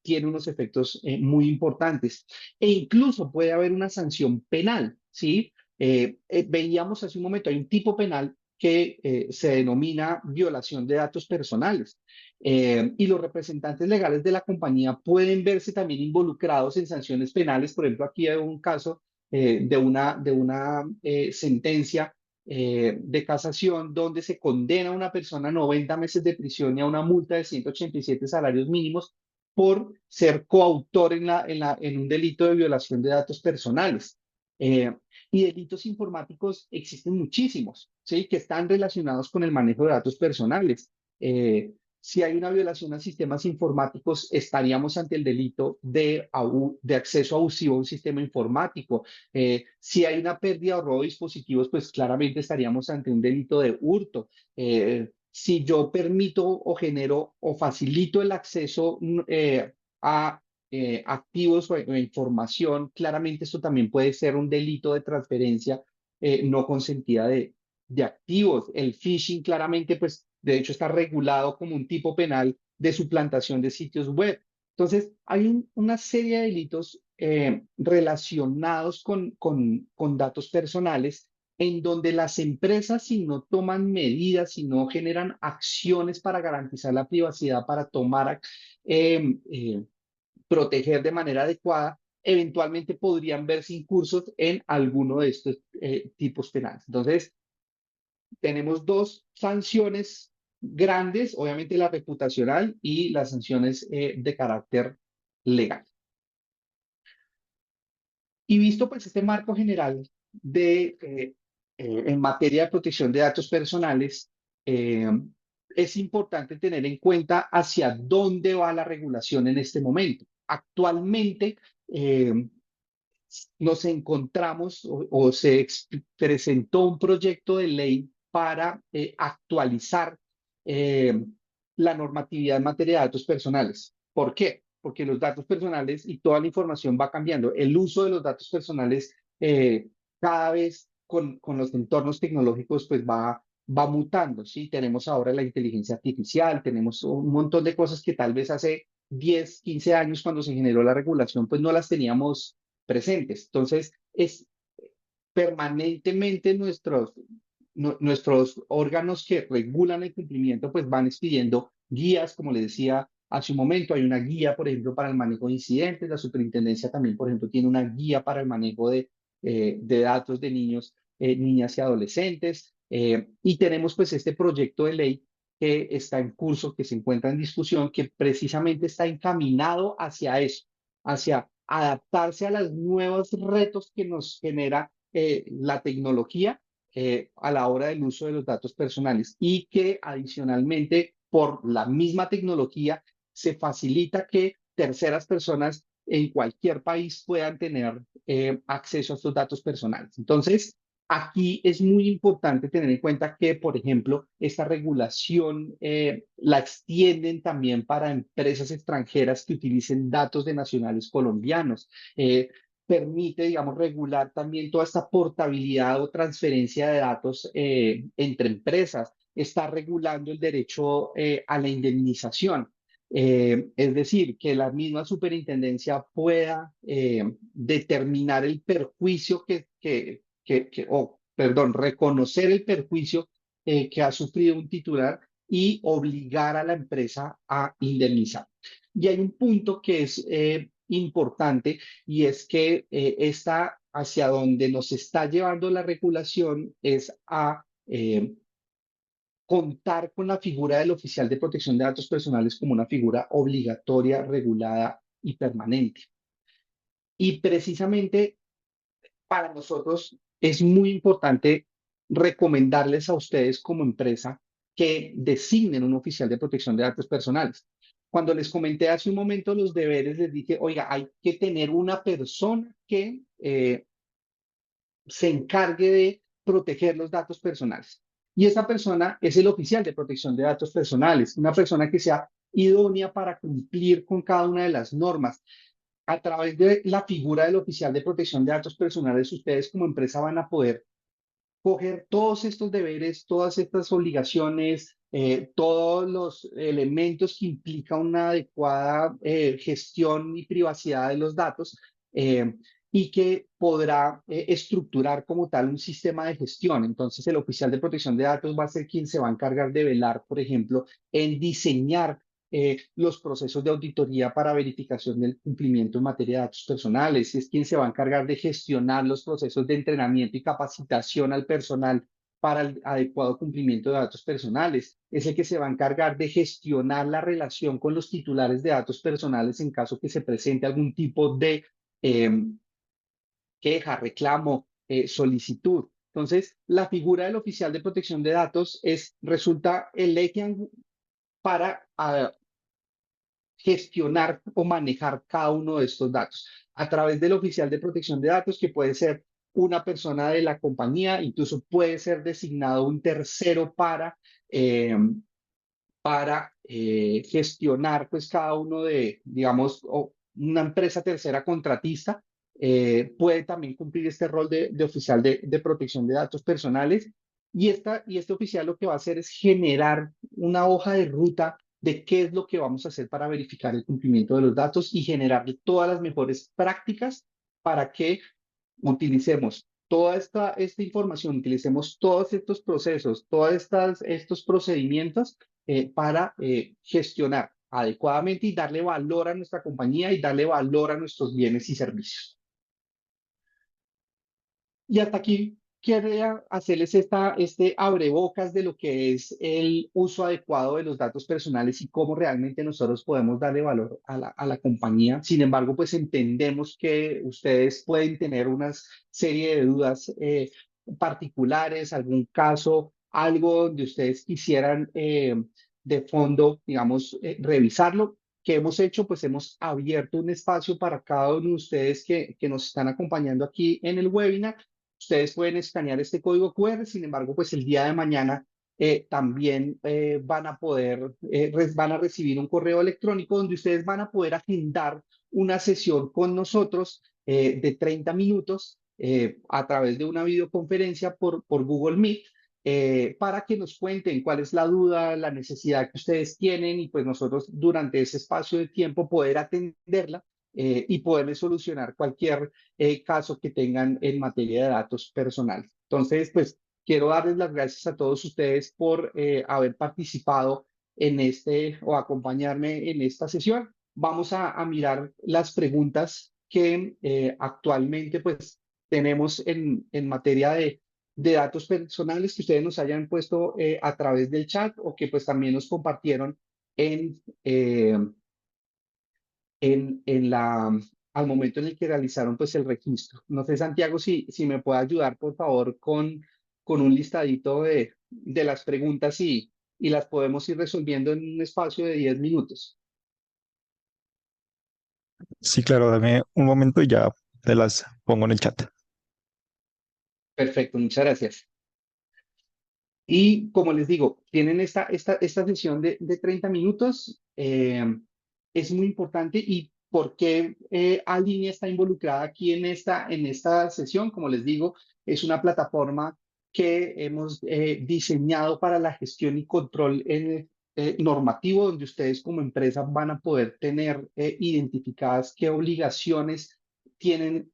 tiene unos efectos muy importantes. E incluso puede haber una sanción penal, ¿sí? Veíamos hace un momento, hay un tipo penal que se denomina violación de datos personales. Y los representantes legales de la compañía pueden verse también involucrados en sanciones penales. Por ejemplo, aquí hay un caso de una sentencia de casación donde se condena a una persona a 90 meses de prisión y a una multa de 187 salarios mínimos por ser coautor en un delito de violación de datos personales. Eh, y delitos informáticos existen muchísimos, ¿sí? Que están relacionados con el manejo de datos personales. Si hay una violación a sistemas informáticos, estaríamos ante el delito de acceso abusivo a un sistema informático. Si hay una pérdida o robo de dispositivos, pues claramente estaríamos ante un delito de hurto. Si yo permito o genero o facilito el acceso a activos o información, claramente esto también puede ser un delito de transferencia no consentida de activos. El phishing claramente, pues de hecho está regulado como un tipo penal de suplantación de sitios web. Entonces, hay una serie de delitos relacionados con datos personales en donde las empresas, si no toman medidas, si no generan acciones para garantizar la privacidad, para tomar eh, eh, proteger de manera adecuada, eventualmente podrían verse incursos en alguno de estos tipos penales. Entonces, tenemos dos sanciones grandes, obviamente la reputacional y las sanciones de carácter legal. Y visto pues este marco general en materia de protección de datos personales, eh, es importante tener en cuenta hacia dónde va la regulación en este momento. Actualmente nos encontramos o presentó un proyecto de ley para actualizar eh, la normatividad en materia de datos personales. ¿Por qué? Porque los datos personales y toda la información va cambiando. El uso de los datos personales cada vez con los entornos tecnológicos pues va mutando, ¿sí? Tenemos ahora la inteligencia artificial, tenemos un montón de cosas que tal vez hace 10, 15 años cuando se generó la regulación pues no las teníamos presentes. Entonces, es permanentemente nuestros órganos que regulan el cumplimiento, pues van expidiendo guías, como le decía hace un momento, hay una guía, por ejemplo, para el manejo de incidentes, la superintendencia también, por ejemplo, tiene una guía para el manejo de datos de niños, niñas y adolescentes, y tenemos pues este proyecto de ley que está en curso, que se encuentra en discusión, que precisamente está encaminado hacia eso, hacia adaptarse a los nuevos retos que nos genera la tecnología a la hora del uso de los datos personales y que adicionalmente por la misma tecnología se facilita que terceras personas en cualquier país puedan tener acceso a estos datos personales. Entonces, aquí es muy importante tener en cuenta que, por ejemplo, esta regulación la extienden también para empresas extranjeras que utilicen datos de nacionales colombianos. Permite, digamos, regular también toda esta portabilidad o transferencia de datos entre empresas. Está regulando el derecho a la indemnización. Es decir, que la misma superintendencia pueda determinar el perjuicio perdón, reconocer el perjuicio que ha sufrido un titular y obligar a la empresa a indemnizar. Y hay un punto que es importante y es que hacia donde nos está llevando la regulación es a contar con la figura del oficial de protección de datos personales como una figura obligatoria, regulada y permanente. Y precisamente para nosotros es muy importante recomendarles a ustedes como empresa que designen un oficial de protección de datos personales. Cuando les comenté hace un momento los deberes, les dije, oiga, hay que tener una persona que se encargue de proteger los datos personales. Y esa persona es el oficial de protección de datos personales, una persona que sea idónea para cumplir con cada una de las normas. A través de la figura del oficial de protección de datos personales, ustedes como empresa van a poder coger todos estos deberes, todas estas obligaciones, todos los elementos que implica una adecuada gestión y privacidad de los datos y que podrá estructurar como tal un sistema de gestión. Entonces, el oficial de protección de datos va a ser quien se va a encargar de velar, por ejemplo, en diseñar los procesos de auditoría para verificación del cumplimiento en materia de datos personales, es quien se va a encargar de gestionar los procesos de entrenamiento y capacitación al personal para el adecuado cumplimiento de datos personales. Es el que se va a encargar de gestionar la relación con los titulares de datos personales en caso que se presente algún tipo de queja, reclamo, solicitud. Entonces, la figura del oficial de protección de datos resulta elegida para gestionar o manejar cada uno de estos datos a través del oficial de protección de datos, que puede ser una persona de la compañía, incluso puede ser designado un tercero para gestionar pues cada uno de, digamos, una empresa tercera contratista puede también cumplir este rol de oficial de protección de datos personales. Y este oficial lo que va a hacer es generar una hoja de ruta de qué es lo que vamos a hacer para verificar el cumplimiento de los datos y generar todas las mejores prácticas para que utilicemos toda esta información, utilicemos todos estos procesos, todos estos procedimientos para gestionar adecuadamente y darle valor a nuestra compañía y darle valor a nuestros bienes y servicios. Y hasta aquí quería hacerles este abrebocas de lo que es el uso adecuado de los datos personales y cómo realmente nosotros podemos darle valor a la compañía. Sin embargo, pues entendemos que ustedes pueden tener una serie de dudas particulares, algún caso, algo donde ustedes quisieran de fondo, digamos, revisarlo. ¿Qué hemos hecho? Pues hemos abierto un espacio para cada uno de ustedes que nos están acompañando aquí en el webinar. Ustedes pueden escanear este código QR, sin embargo, pues el día de mañana también van a van a recibir un correo electrónico donde ustedes van a poder agendar una sesión con nosotros de 30 minutos a través de una videoconferencia por Google Meet para que nos cuenten cuál es la duda, la necesidad que ustedes tienen y pues nosotros durante ese espacio de tiempo poder atenderla y poderles solucionar cualquier caso que tengan en materia de datos personales. Entonces, pues quiero darles las gracias a todos ustedes por haber participado en o acompañarme en esta sesión. Vamos a mirar las preguntas que actualmente pues tenemos en materia de datos personales que ustedes nos hayan puesto a través del chat o que pues también nos compartieron en, eh, al momento en el que realizaron pues el registro. No sé, Santiago, si me puede ayudar, por favor, con un listadito de las preguntas y las podemos ir resolviendo en un espacio de 10 minutos. Sí, claro, dame un momento y ya te las pongo en el chat. Perfecto, muchas gracias. Y como les digo, tienen esta sesión de 30 minutos. Es muy importante. ¿Y por qué Alinea está involucrada aquí en esta sesión? Como les digo, es una plataforma que hemos diseñado para la gestión y control normativo, donde ustedes como empresa van a poder tener identificadas qué obligaciones tienen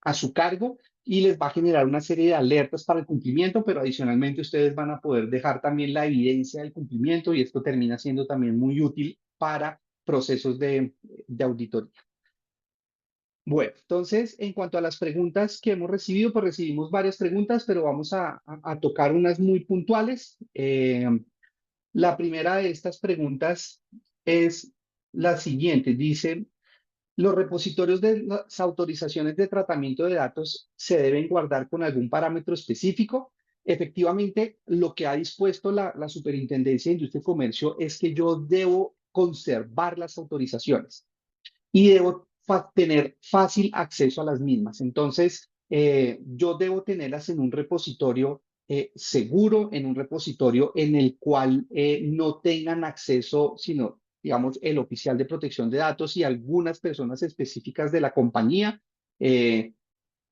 a su cargo y les va a generar una serie de alertas para el cumplimiento, pero adicionalmente ustedes van a poder dejar también la evidencia del cumplimiento y esto termina siendo también muy útil para procesos de auditoría. Bueno, entonces, en cuanto a las preguntas que hemos recibido, pues recibimos varias preguntas, pero vamos a tocar unas muy puntuales. La primera de estas preguntas es la siguiente. Dice, los repositorios de las autorizaciones de tratamiento de datos se deben guardar con algún parámetro específico. Efectivamente, lo que ha dispuesto la Superintendencia de Industria y Comercio es que yo debo conservar las autorizaciones y debo tener fácil acceso a las mismas. Entonces, yo debo tenerlas en un repositorio seguro, en un repositorio en el cual no tengan acceso, sino, digamos, el oficial de protección de datos y algunas personas específicas de la compañía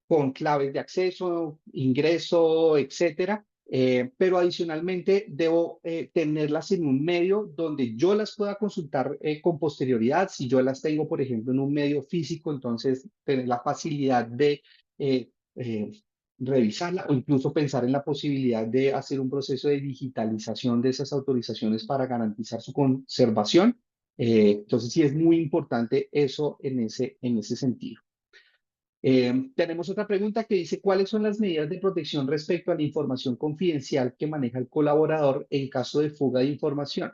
con claves de acceso, ingreso, etcétera. Pero adicionalmente debo tenerlas en un medio donde yo las pueda consultar con posterioridad. Si yo las tengo, por ejemplo, en un medio físico, entonces tener la facilidad de eh, eh, revisarla o incluso pensar en la posibilidad de hacer un proceso de digitalización de esas autorizaciones para garantizar su conservación. Entonces sí es muy importante eso en ese sentido. Tenemos otra pregunta que dice, ¿cuáles son las medidas de protección respecto a la información confidencial que maneja el colaborador en caso de fuga de información?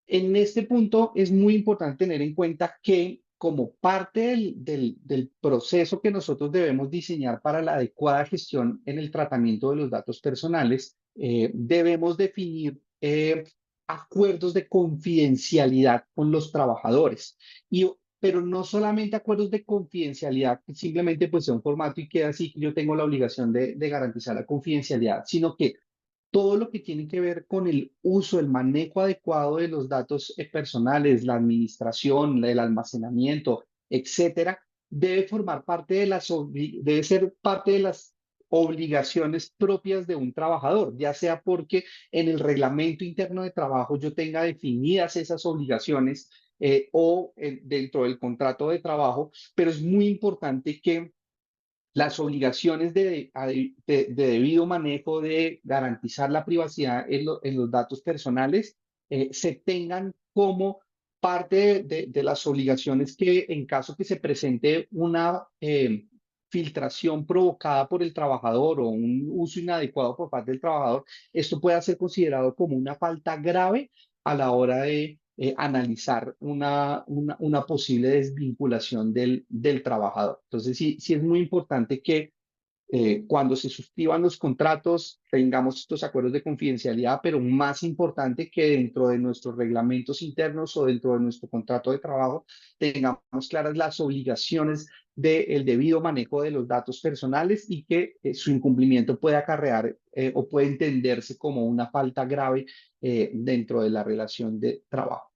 En este punto es muy importante tener en cuenta que como parte del proceso que nosotros debemos diseñar para la adecuada gestión en el tratamiento de los datos personales, debemos definir acuerdos de confidencialidad con los trabajadores. Pero no solamente acuerdos de confidencialidad, que simplemente pues sea un formato y queda así, que yo tengo la obligación de garantizar la confidencialidad, sino que todo lo que tiene que ver con el uso, el manejo adecuado de los datos personales, la administración, el almacenamiento, etcétera, debe formar parte de debe ser parte de las obligaciones propias de un trabajador, ya sea porque en el reglamento interno de trabajo yo tenga definidas esas obligaciones dentro del contrato de trabajo, pero es muy importante que las obligaciones de debido manejo de garantizar la privacidad en los datos personales se tengan como parte de las obligaciones que en caso que se presente una filtración provocada por el trabajador o un uso inadecuado por parte del trabajador, esto pueda ser considerado como una falta grave a la hora de analizar una posible desvinculación del trabajador. Entonces, sí, sí es muy importante que cuando se suscriban los contratos tengamos estos acuerdos de confidencialidad, pero más importante que dentro de nuestros reglamentos internos o dentro de nuestro contrato de trabajo tengamos claras las obligaciones del debido manejo de los datos personales y que su incumplimiento puede acarrear o puede entenderse como una falta grave dentro de la relación de trabajo.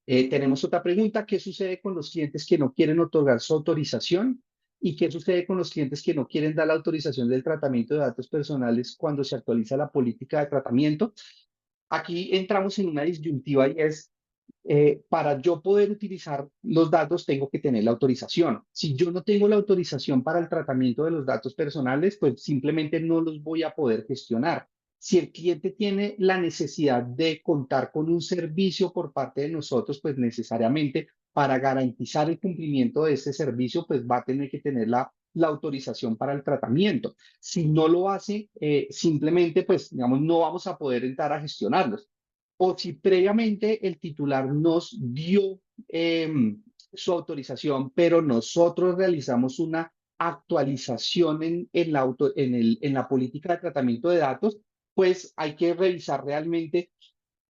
Tenemos otra pregunta, ¿qué sucede con los clientes que no quieren otorgar su autorización? ¿Y qué sucede con los clientes que no quieren dar la autorización del tratamiento de datos personales cuando se actualiza la política de tratamiento? Aquí entramos en una disyuntiva y es, para yo poder utilizar los datos tengo que tener la autorización. Si yo no tengo la autorización para el tratamiento de los datos personales, pues simplemente no los voy a poder gestionar. Si el cliente tiene la necesidad de contar con un servicio por parte de nosotros, pues necesariamente para garantizar el cumplimiento de ese servicio, pues va a tener que tener la autorización para el tratamiento. Si no lo hace, simplemente, pues, digamos, no vamos a poder entrar a gestionarlos. O si previamente el titular nos dio su autorización, pero nosotros realizamos una actualización en la política de tratamiento de datos, pues hay que revisar realmente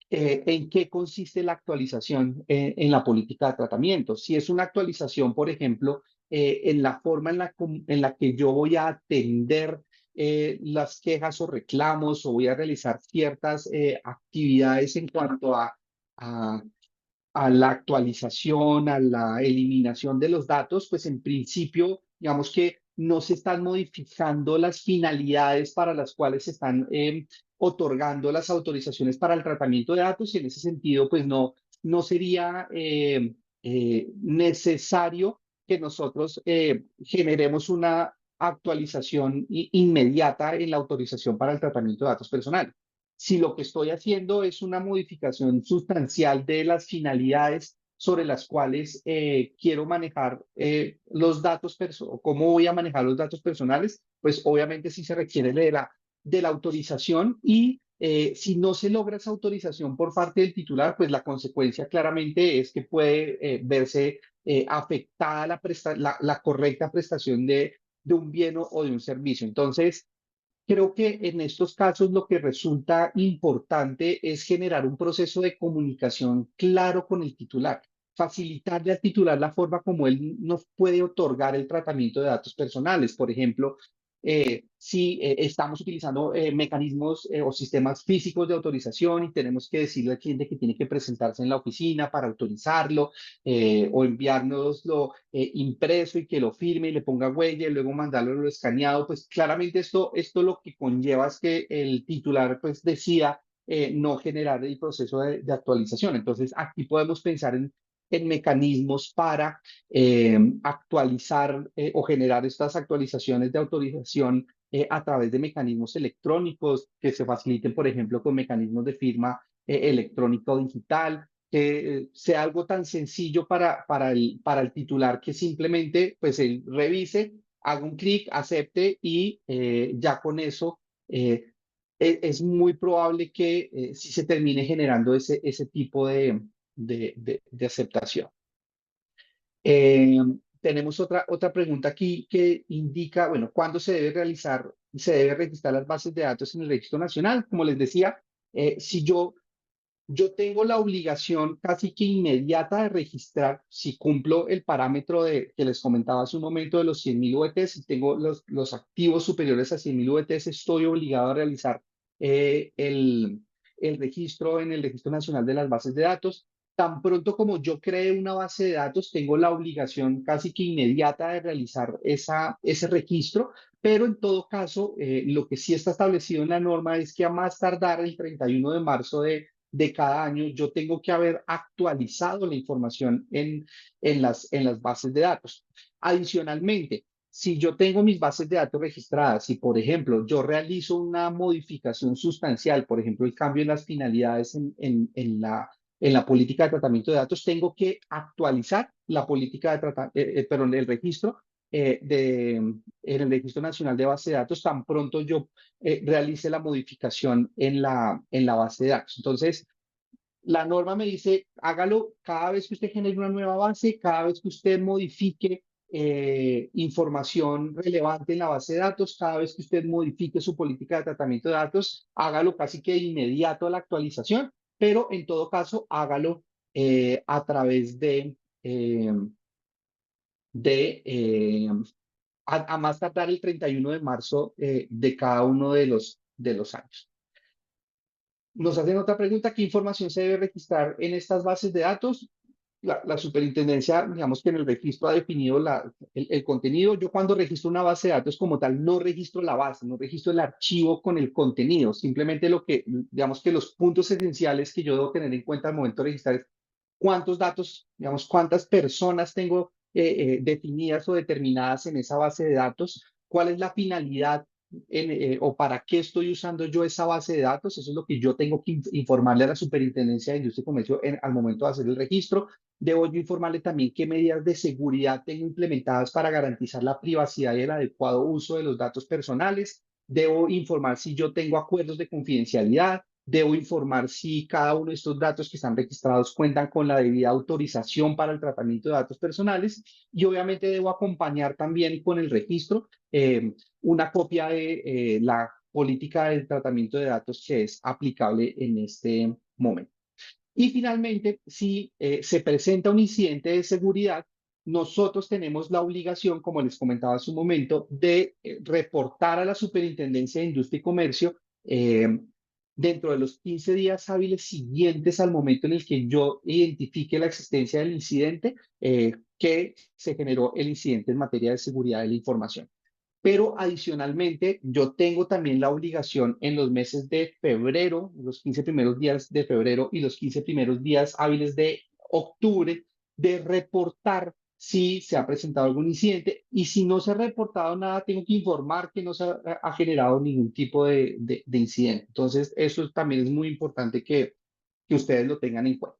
en qué consiste la actualización en la política de tratamiento. Si es una actualización, por ejemplo, en la forma en la que yo voy a atender las quejas o reclamos o voy a realizar ciertas actividades en cuanto a a la actualización, a la eliminación de los datos, pues en principio, digamos que no se están modificando las finalidades para las cuales se están otorgando las autorizaciones para el tratamiento de datos y en ese sentido, pues no sería necesario que nosotros generemos una actualización inmediata en la autorización para el tratamiento de datos personales. Si lo que estoy haciendo es una modificación sustancial de las finalidades sobre las cuales quiero manejar los datos, o cómo voy a manejar los datos personales, pues obviamente sí se requiere de la autorización y si no se logra esa autorización por parte del titular, pues la consecuencia claramente es que puede verse afectada la correcta prestación de un bien o de un servicio. Entonces, creo que en estos casos lo que resulta importante es generar un proceso de comunicación claro con el titular, facilitarle al titular la forma como él nos puede otorgar el tratamiento de datos personales. Por ejemplo, si estamos utilizando mecanismos o sistemas físicos de autorización y tenemos que decirle al cliente que tiene que presentarse en la oficina para autorizarlo o enviárnoslo impreso y que lo firme y le ponga huella y luego mandarlo escaneado, pues claramente esto lo que conlleva es que el titular pues decida no generar el proceso de actualización. Entonces aquí podemos pensar en mecanismos para actualizar o generar estas actualizaciones de autorización a través de mecanismos electrónicos que se faciliten, por ejemplo, con mecanismos de firma electrónica o digital. que sea algo tan sencillo para el titular que simplemente pues él revise, haga un clic, acepte y ya con eso es muy probable que sí se termine generando ese tipo de aceptación. Eh, Tenemos otra pregunta aquí que indica, bueno, ¿cuándo se debe registrar las bases de datos en el Registro Nacional? Como les decía, si yo tengo la obligación casi que inmediata de registrar, si cumplo el parámetro que les comentaba hace un momento de los 100.000 VTs, si tengo los activos superiores a 100.000 VTs, estoy obligado a realizar el registro en el Registro Nacional de las Bases de Datos. Tan pronto como yo cree una base de datos, tengo la obligación casi que inmediata de realizar ese registro, pero en todo caso, lo que sí está establecido en la norma es que a más tardar el 31 de marzo de cada año, yo tengo que haber actualizado la información en las bases de datos. Adicionalmente, si yo tengo mis bases de datos registradas y, por ejemplo, yo realizo una modificación sustancial, por ejemplo, el cambio en las finalidades en la política de tratamiento de datos, tengo que actualizar la política de perdón, el registro en el Registro Nacional de Base de Datos tan pronto yo realice la modificación en la base de datos. Entonces, la norma me dice, hágalo cada vez que usted genere una nueva base, cada vez que usted modifique información relevante en la base de datos, cada vez que usted modifique su política de tratamiento de datos, hágalo casi que de inmediato a la actualización, pero en todo caso, hágalo a través eh, de a más tardar el 31 de marzo de cada uno de los años. Nos hacen otra pregunta: ¿qué información se debe registrar en estas bases de datos? La superintendencia, digamos que en el registro ha definido el contenido. Yo cuando registro una base de datos como tal, no registro la base, no registro el archivo con el contenido. Simplemente digamos que los puntos esenciales que yo debo tener en cuenta al momento de registrar es cuántos datos, digamos, cuántas personas tengo definidas o determinadas en esa base de datos, cuál es la finalidad o para qué estoy usando yo esa base de datos. Eso es lo que yo tengo que informarle a la Superintendencia de Industria y Comercio al momento de hacer el registro. Debo yo informarle también qué medidas de seguridad tengo implementadas para garantizar la privacidad y el adecuado uso de los datos personales. Debo informar si yo tengo acuerdos de confidencialidad. Debo informar si cada uno de estos datos que están registrados cuentan con la debida autorización para el tratamiento de datos personales. Y obviamente debo acompañar también con el registro una copia de la política de tratamiento de datos que es aplicable en este momento. Y finalmente, si se presenta un incidente de seguridad, nosotros tenemos la obligación, como les comentaba hace un momento, de reportar a la Superintendencia de Industria y Comercio dentro de los 15 días hábiles siguientes al momento en el que yo identifique la existencia del incidente que se generó el incidente en materia de seguridad de la información. Pero adicionalmente, yo tengo también la obligación en los meses de febrero, los 15 primeros días de febrero y los 15 primeros días hábiles de octubre, de reportar si se ha presentado algún incidente. Y si no se ha reportado nada, tengo que informar que no se ha generado ningún tipo de incidente. Entonces, eso también es muy importante que ustedes lo tengan en cuenta.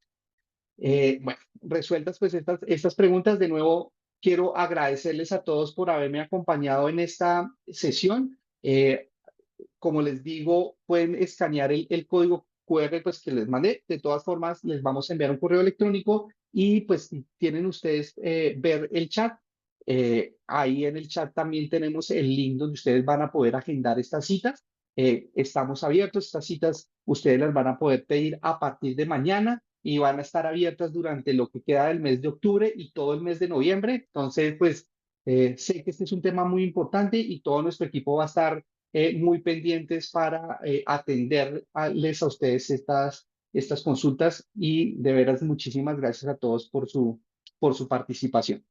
Bueno, resueltas pues estas preguntas, de nuevo quiero agradecerles a todos por haberme acompañado en esta sesión. Como les digo, pueden escanear el código QR pues, que les mandé. De todas formas, les vamos a enviar un correo electrónico y pues si tienen ustedes ver el chat. Ahí en el chat también tenemos el link donde ustedes van a poder agendar estas citas. Estamos abiertos, estas citas ustedes las van a poder pedir a partir de mañana y van a estar abiertas durante lo que queda del mes de octubre y todo el mes de noviembre. Entonces, pues sé que este es un tema muy importante y todo nuestro equipo va a estar muy pendientes para atenderles a ustedes estas consultas y de veras muchísimas gracias a todos por su participación.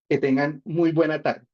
Que tengan muy buena tarde.